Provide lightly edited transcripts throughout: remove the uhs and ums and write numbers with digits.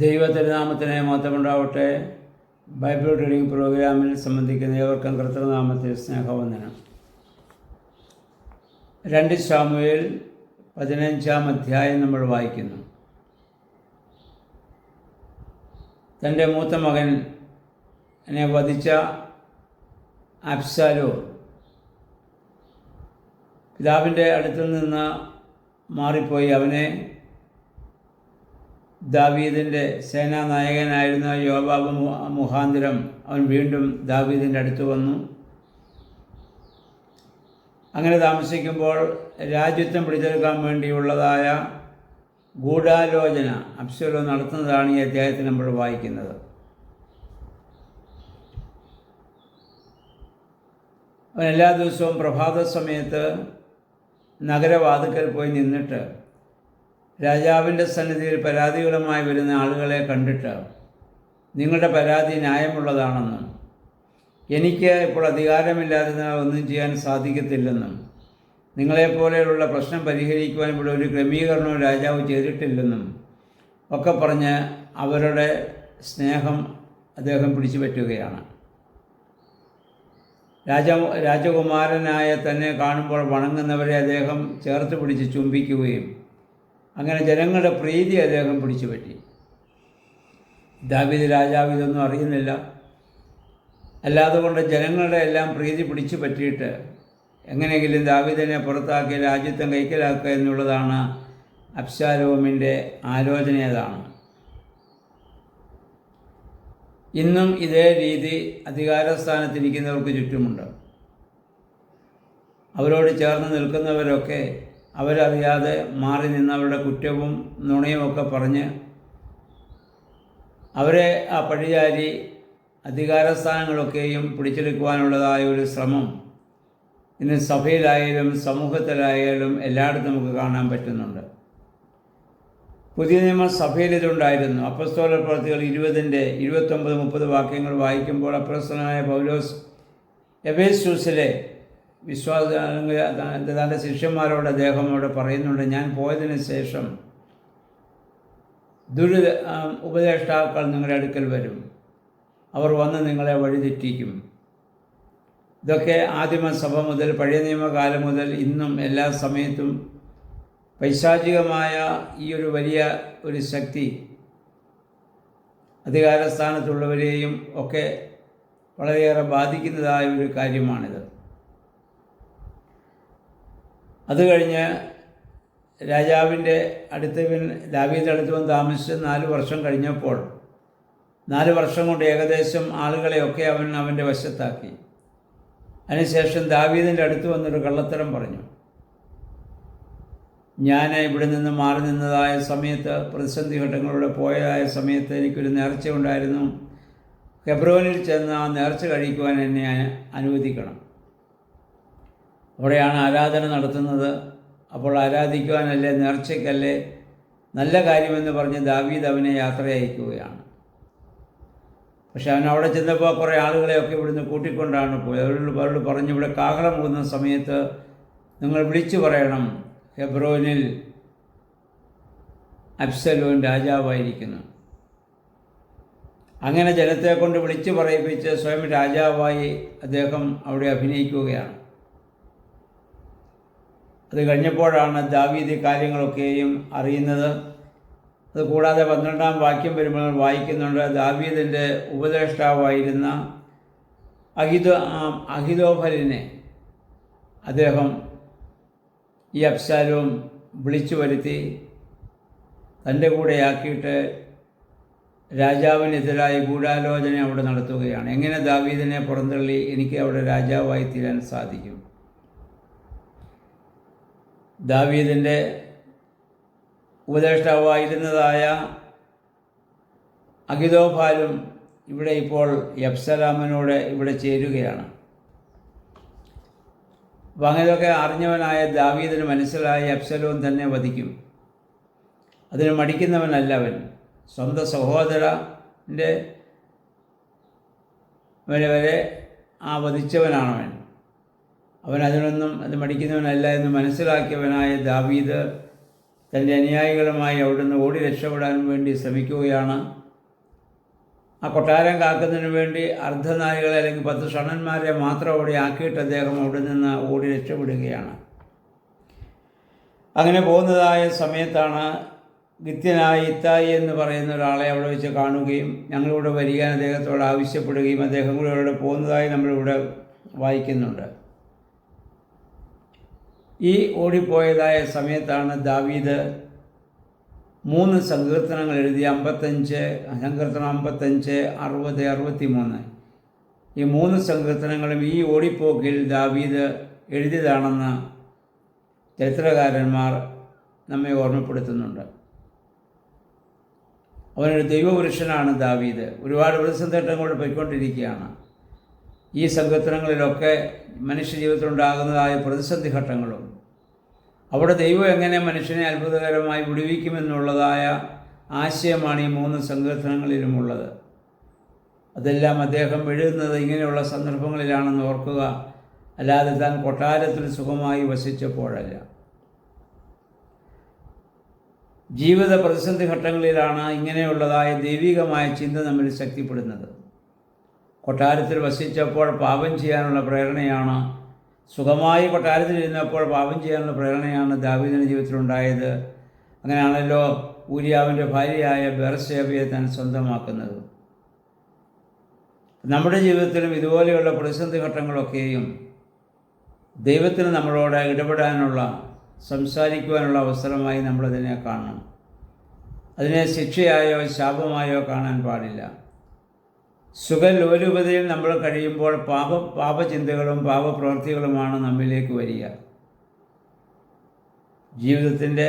ദൈവതിരുനാമത്തിന് മഹത്വമുണ്ടാവട്ടെ. Bible reading പ്രോഗ്രാമിൽ സംബന്ധിക്കുന്ന ഏവർക്കും കർത്തൃനാമത്തിൽ സ്നേഹവന്ദനം. 2 ശമൂവേൽ 15 അധ്യായം നമ്മൾ വായിക്കുന്നു. തൻ്റെ മൂത്ത മകനെ വധിച്ച അബ്ശാലോം പിതാവിൻ്റെ അടുത്തിൽ നിന്ന് മാറിപ്പോയി. അവനെ ദാവീദിൻ്റെ സേനാനായകനായിരുന്ന യോവാബ് മുഖാന്തരം അവൻ വീണ്ടും ദാവീദിൻ്റെ അടുത്ത് വന്നു. അങ്ങനെ താമസിക്കുമ്പോൾ രാജ്യത്വം പിടിച്ചെടുക്കാൻ വേണ്ടിയുള്ളതായ ഗൂഢാലോചന അബ്ശാലോം നടത്തുന്നതാണ് ഈ അധ്യായത്തിൽ നമ്മൾ വായിക്കുന്നത്. അവൻ എല്ലാ ദിവസവും പ്രഭാത സമയത്ത് നഗരവാതിക്കൽ പോയി നിന്നിട്ട് രാജാവിൻ്റെ സന്നിധിയിൽ പരാതികളുമായി വരുന്ന ആളുകളെ കണ്ടിട്ട് നിങ്ങളുടെ പരാതി ന്യായമുള്ളതാണെന്നും എനിക്ക് ഇപ്പോൾ അധികാരമില്ലാത്തതിനാൽ ഒന്നും ചെയ്യാൻ സാധിക്കത്തില്ലെന്നും നിങ്ങളെപ്പോലെയുള്ള പ്രശ്നം പരിഹരിക്കുവാൻ ഇവിടെ ഒരു ക്രമീകരണവും രാജാവ് ചെയ്തിട്ടില്ലെന്നും ഒക്കെ പറഞ്ഞ് അവരുടെ സ്നേഹം അദ്ദേഹം പിടിച്ചു പറ്റുകയാണ്. രാജകുമാരനായ തന്നെ കാണുമ്പോൾ വണങ്ങുന്നവരെ അദ്ദേഹം ചേർത്ത് പിടിച്ച് ചുംബിക്കുകയും അങ്ങനെ ജനങ്ങളുടെ പ്രീതി അദ്ദേഹം പിടിച്ചു പറ്റി. ദാവീദ് രാജാവ് ഇതൊന്നും അറിയുന്നില്ല. അല്ലാതെ കൊണ്ട് ജനങ്ങളുടെ എല്ലാം പ്രീതി പിടിച്ചു പറ്റിയിട്ട് എങ്ങനെയെങ്കിലും ദാവീദിനെ പുറത്താക്കി രാജ്യത്വം കൈക്കലാക്കുക എന്നുള്ളതാണ് അബ്ശാലോമിൻ്റെ ആലോചന. അതാണ് ഇന്നും ഇതേ രീതി അധികാരസ്ഥാനത്തിരിക്കുന്നവർക്ക് ചുറ്റുമുണ്ട്. അവരോട് ചേർന്ന് നിൽക്കുന്നവരൊക്കെ അവരറിയാതെ മാറി നിന്നവരുടെ കുറ്റവും നുണയുമൊക്കെ പറഞ്ഞ് അവരെ ആ പഴിചാരി അധികാരസ്ഥാനങ്ങളൊക്കെയും പിടിച്ചെടുക്കുവാനുള്ളതായ ഒരു ശ്രമം ഇന്ന് സഭയിലായാലും സമൂഹത്തിലായാലും എല്ലായിടത്തും നമുക്ക് കാണാൻ പറ്റുന്നുണ്ട്. പുതിയ നിയമസഭയിൽ ഇതുണ്ടായിരുന്നു. അപ്പോസ്തല പ്രവൃത്തികൾ 20-29-30 വാക്യങ്ങൾ വായിക്കുമ്പോൾ അപ്പോസ്തലനായ പൗലോസ് എഫേസൂസിലെ തൻ്റെ ശിഷ്യന്മാരോട് അദ്ദേഹം അവിടെ പറയുന്നുണ്ട്, ഞാൻ പോയതിന് ശേഷം ഉപദേഷ്ടാക്കൾ നിങ്ങളുടെ അടുക്കൽ വരും, അവർ വന്ന് നിങ്ങളെ വഴിതെറ്റിക്കും. ഇതൊക്കെ ആദിമസഭ മുതൽ പഴയ നിയമകാലം മുതൽ ഇന്നും എല്ലാ സമയത്തും പൈശാചികമായ ഈ ഒരു വലിയ ഒരു ശക്തി അധികാരസ്ഥാനത്തുള്ളവരെയും ഒക്കെ വളരെയേറെ ബാധിക്കുന്നതായ ഒരു കാര്യമാണിത്. അത് കഴിഞ്ഞ് രാജാവിൻ്റെ ദാവീദിൻ്റെ അടുത്ത് വന്ന് താമസിച്ച് 4 വർഷം കഴിഞ്ഞപ്പോൾ 4 വർഷം കൊണ്ട് ഏകദേശം ആളുകളെയൊക്കെ അവൻ്റെ വശത്താക്കി. അതിനുശേഷം ദാവീദിൻ്റെ അടുത്ത് വന്നൊരു കള്ളത്തരം പറഞ്ഞു. ഞാൻ ഇവിടെ നിന്ന് മാറി നിന്നതായ സമയത്ത്, പ്രതിസന്ധി ഘട്ടങ്ങളിലൂടെ പോയതായ സമയത്ത് എനിക്കൊരു നേർച്ച ഉണ്ടായിരുന്നു. ഹെബ്രോനിൽ ചെന്ന് ആ നേർച്ച കഴിക്കുവാൻ എന്നെ അനുവദിക്കണം. അവിടെയാണ് ആരാധന നടത്തുന്നത്. അപ്പോൾ ആരാധിക്കുവാനല്ലേ, നേർച്ചയ്ക്കല്ലേ, നല്ല കാര്യമെന്ന് പറഞ്ഞ് ദാവീദ് അവനെ യാത്ര അയക്കുകയാണ്. പക്ഷെ അവൻ അവിടെ ചെന്നപ്പോൾ കുറേ ആളുകളെയൊക്കെ ഇവിടുന്ന് കൂട്ടിക്കൊണ്ടാണ് പോയത്. അവരോട് പറഞ്ഞു, ഇവിടെ കാഹളം ഊതുന്ന സമയത്ത് നിങ്ങൾ വിളിച്ചു പറയണം, ഹെബ്രോനിൽ അബ്ശാലോം രാജാവായിരിക്കുന്നു. അങ്ങനെ ജനത്തെ കൊണ്ട് വിളിച്ചു പറയിപ്പിച്ച് സ്വയം രാജാവായി അദ്ദേഹം അവിടെ അഭിനയിക്കുകയാണ്. അത് കഴിഞ്ഞപ്പോഴാണ് ദാവീദ് കാര്യങ്ങളൊക്കെയും അറിയുന്നത്. അതുകൂടാതെ 12-ാം വാക്യം വരുമ്പോൾ വായിക്കുന്നുണ്ട്, ദാവീദിൻ്റെ ഉപദേഷ്ടാവായിരുന്ന അഹിതോഫലിനെ അദ്ദേഹം ഈ അബ്ശാലോം വിളിച്ചു വരുത്തി തൻ്റെ കൂടെയാക്കിയിട്ട് രാജാവിനെതിരായി ഗൂഢാലോചന അവിടെ നടത്തുകയാണ്. എങ്ങനെ ദാവീദിനെ പുറന്തള്ളി എനിക്ക് അവിടെ രാജാവായി തീരാൻ സാധിക്കും? ദാവീദിൻ്റെ ഉപദേഷ്ടാവായിരുന്നതായ അഹിതോഫലും ഇവിടെ ഇപ്പോൾ അബ്ശാലോമിനോട് ഇവിടെ ചേരുകയാണ്. അപ്പോൾ അങ്ങനെയൊക്കെ അറിഞ്ഞവനായ ദാവീദിന് മനസ്സിലായി അബ്ശാലോം തന്നെ വധിക്കും. അതിന് മടിക്കുന്നവനല്ല അവൻ. സ്വന്തം സഹോദരൻ്റെ വരെ വധിച്ചവനാണവൻ. അവൻ അതിനൊന്നും അത് മടിക്കുന്നവനല്ല എന്ന് മനസ്സിലാക്കിയവനായ ദാവീദ് തൻ്റെ അനുയായികളുമായി അവിടുന്ന് ഓടി രക്ഷപ്പെടാൻ വേണ്ടി ശ്രമിക്കുകയാണ്. ആ കൊട്ടാരം കാക്കുന്നതിന് വേണ്ടി അർദ്ധനാരികളെ അല്ലെങ്കിൽ 10 ഷണന്മാരെ മാത്രം അവിടെ ആക്കിയിട്ട് അദ്ദേഹം അവിടെ നിന്ന് ഓടി രക്ഷപ്പെടുകയാണ്. അങ്ങനെ പോകുന്നതായ സമയത്താണ് ഗിത്യനായ ഇത്തായി എന്ന് പറയുന്ന ഒരാളെ അവിടെ വെച്ച് കാണുകയും ഞങ്ങളിവിടെ വരികാൻ അദ്ദേഹത്തോട് ആവശ്യപ്പെടുകയും അദ്ദേഹം കൂടെ അവിടെ പോകുന്നതായി നമ്മളിവിടെ വായിക്കുന്നുണ്ട്. ഈ ഓടിപ്പോയതായ സമയത്താണ് ദാവീദ് 3 സങ്കീർത്തനങ്ങൾ എഴുതി. 55 സങ്കീർത്തനം 55, 60, 63 ഈ 3 സങ്കീർത്തനങ്ങളും ഈ ഓടിപ്പോക്കിൽ ദാവീദ് എഴുതിയതാണെന്ന് ചരിത്രകാരന്മാർ നമ്മെ ഓർമ്മപ്പെടുത്തുന്നുണ്ട്. അവനൊരു ദൈവപുരുഷനാണ് ദാവീദ്. ഒരുപാട് പ്രതിസന്ധിഘട്ടങ്ങളോട് പോയിക്കൊണ്ടിരിക്കുകയാണ്. ഈ സങ്കീർത്തനങ്ങളിലൊക്കെ മനുഷ്യജീവിതത്തിലുണ്ടാകുന്നതായ പ്രതിസന്ധി ഘട്ടങ്ങളും അവിടെ ദൈവം എങ്ങനെ മനുഷ്യനെ അത്ഭുതകരമായി വിടുവിക്കുമെന്നുള്ളതായ ആശയമാണ് ഈ 3 സങ്കീർത്തനങ്ങളിലുമുള്ളത്. അതെല്ലാം അദ്ദേഹം എഴുതുന്നത് ഇങ്ങനെയുള്ള സന്ദർഭങ്ങളിലാണെന്ന് ഓർക്കുക, അല്ലാതെ താൻ കൊട്ടാരത്തിൽ സുഖമായി വസിച്ചപ്പോഴല്ല. ജീവിത പ്രതിസന്ധി ഘട്ടങ്ങളിലാണ് ഇങ്ങനെയുള്ളതായ ദൈവികമായ ചിന്ത നമ്മിൽ ശക്തിപ്പെടുന്നത്. കൊട്ടാരത്തിൽ വസിച്ചപ്പോൾ പാപം ചെയ്യാനുള്ള പ്രേരണയാണ്, സുഖമായി കൊട്ടാരത്തിലിരുന്നപ്പോൾ പാപം ചെയ്യാനുള്ള പ്രേരണയാണ് ദാവീദിൻ്റെ ജീവിതത്തിലുണ്ടായത്. അങ്ങനെയാണല്ലോ ഊരിയാവിൻ്റെ ഭാര്യയായ ബേർശേബയെ താൻ സ്വന്തമാക്കുന്നത്. നമ്മുടെ ജീവിതത്തിലും ഇതുപോലെയുള്ള പ്രതിസന്ധി ഘട്ടങ്ങളൊക്കെയും ദൈവത്തിന് നമ്മളോട് ഇടപെടാനുള്ള, സംസാരിക്കുവാനുള്ള അവസരമായി നമ്മളതിനെ കാണണം. അതിനെ ശിക്ഷയായോ ശാപമായോ കാണാൻ പാടില്ല. സുഖലോലുപതയിൽ നമ്മൾ കഴിയുമ്പോൾ പാപചിന്തകളും പാപപ്രവൃത്തികളുമാണ് നമ്മിലേക്ക് വരിക. ജീവിതത്തിൻ്റെ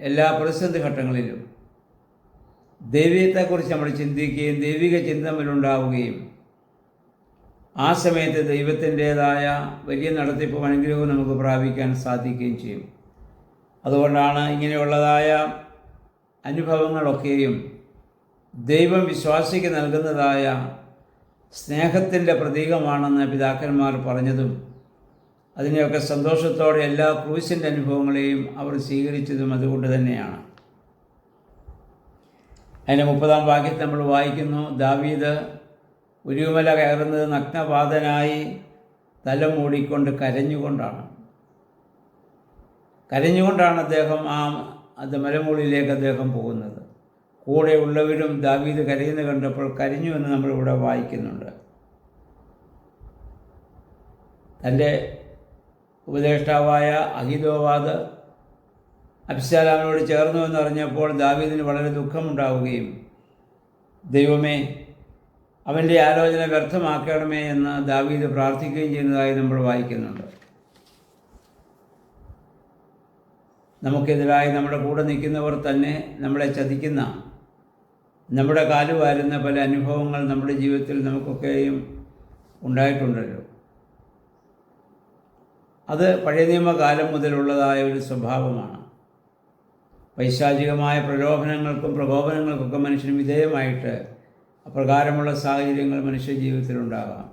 എല്ലാ പ്രതിസന്ധി ഘട്ടങ്ങളിലും ദൈവത്തെക്കുറിച്ച് നമ്മൾ ചിന്തിക്കുകയും ദൈവിക ചിന്ത നമ്മിലുണ്ടാവുകയും ആ സമയത്ത് ദൈവത്തിൻ്റേതായ വലിയ നടത്തിപ്പും അനുഗ്രഹവും നമുക്ക് പ്രാപിക്കാൻ സാധിക്കുകയും ചെയ്യും. അതുകൊണ്ടാണ് ഇങ്ങനെയുള്ളതായ അനുഭവങ്ങളൊക്കെയും ദൈവം വിശ്വാസിക്ക് നൽകുന്നതായ സ്നേഹത്തിൻ്റെ പ്രതീകമാണെന്ന് പിതാക്കന്മാർ പറഞ്ഞതും അതിനെയൊക്കെ സന്തോഷത്തോടെ എല്ലാ ക്രൂശിൻ്റെ അനുഭവങ്ങളെയും അവർ സ്വീകരിച്ചതും അതുകൊണ്ട് തന്നെയാണ്. അതിൻ്റെ 30-ാം വാക്യത്തിൽ നമ്മൾ വായിക്കുന്നു, ദാവീദ് ഉരുമല കയറുന്നത് നഗ്നപാതനായി തല മൂടിക്കൊണ്ട് കരഞ്ഞുകൊണ്ടാണ് അദ്ദേഹം അത് മലമുകളിലേക്ക് അദ്ദേഹം പോകുന്നത്. കൂടെ ഉള്ളവരും ദാവീദ് കരയുന്നത് കണ്ടപ്പോൾ കരഞ്ഞു എന്ന് നമ്മളിവിടെ വായിക്കുന്നുണ്ട്. തൻ്റെ ഉപദേഷ്ടാവായ അഹീതോവാദ് അബ്ശാലോമിനോട് ചേർന്നു എന്നറിഞ്ഞപ്പോൾ ദാവീദിന് വളരെ ദുഃഖമുണ്ടാവുകയും ദൈവമേ അവൻ്റെ ആലോചന വ്യർത്ഥമാക്കണമേ എന്ന് ദാവീദ് പ്രാർത്ഥിക്കുകയും ചെയ്യുന്നതായി നമ്മൾ വായിക്കുന്നുണ്ട്. നമുക്കെതിരായി നമ്മുടെ കൂടെ നിൽക്കുന്നവർ തന്നെ നമ്മളെ ചതിക്കുന്ന, നമ്മുടെ കാലുവാരുന്ന പല അനുഭവങ്ങൾ നമ്മുടെ ജീവിതത്തിൽ നമുക്കൊക്കെയും ഉണ്ടായിട്ടുണ്ടല്ലോ. അത് പഴയ നിയമകാലം മുതലുള്ളതായ ഒരു സ്വഭാവമാണ്. പൈശാചികമായ പ്രലോഭനങ്ങൾക്കും പ്രകോപനങ്ങൾക്കൊക്കെ മനുഷ്യന് വിധേയമായിട്ട് അപ്രകാരമുള്ള സാഹചര്യങ്ങൾ മനുഷ്യ ജീവിതത്തിലുണ്ടാകാം.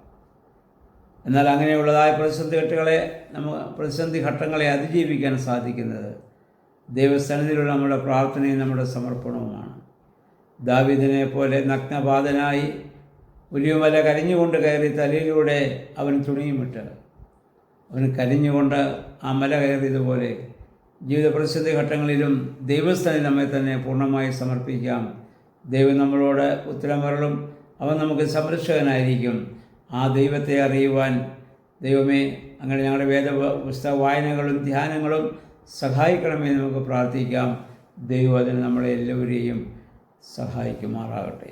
എന്നാൽ അങ്ങനെയുള്ളതായ പ്രതിസന്ധി ഘട്ടങ്ങളെ അതിജീവിക്കാൻ സാധിക്കുന്നത് ദൈവസന്നിധിയിലുള്ള നമ്മുടെ പ്രാർത്ഥനയും നമ്മുടെ സമർപ്പണവുമാണ്. ദാവീദിനെ പോലെ നഗ്നപാതനായി ഉലിയുമല കരഞ്ഞുകൊണ്ട് കയറി തലയിലൂടെ അവൻ തുണിയുമിട്ട് അവൻ കരഞ്ഞുകൊണ്ട് ആ മല കയറിയതുപോലെ ജീവിത പ്രതിസന്ധി ഘട്ടങ്ങളിലും ദൈവസ്ഥനിൽ നമ്മെ തന്നെ പൂർണ്ണമായി സമർപ്പിക്കാം. ദൈവം നമ്മളോട് ഉത്തരമരുളും. അവൻ നമുക്ക് സംരക്ഷകനായിരിക്കും. ആ ദൈവത്തെ അറിയുവാൻ ദൈവമേ അങ്ങനെ ഞങ്ങളുടെ വേദപുസ്തക വായനകളും ധ്യാനങ്ങളും സഹായിക്കണമെന്ന് നമുക്ക് പ്രാർത്ഥിക്കാം. ദൈവം അതിന് നമ്മളെ എല്ലാവരെയും സഹായിക്കുമാറാകട്ടെ.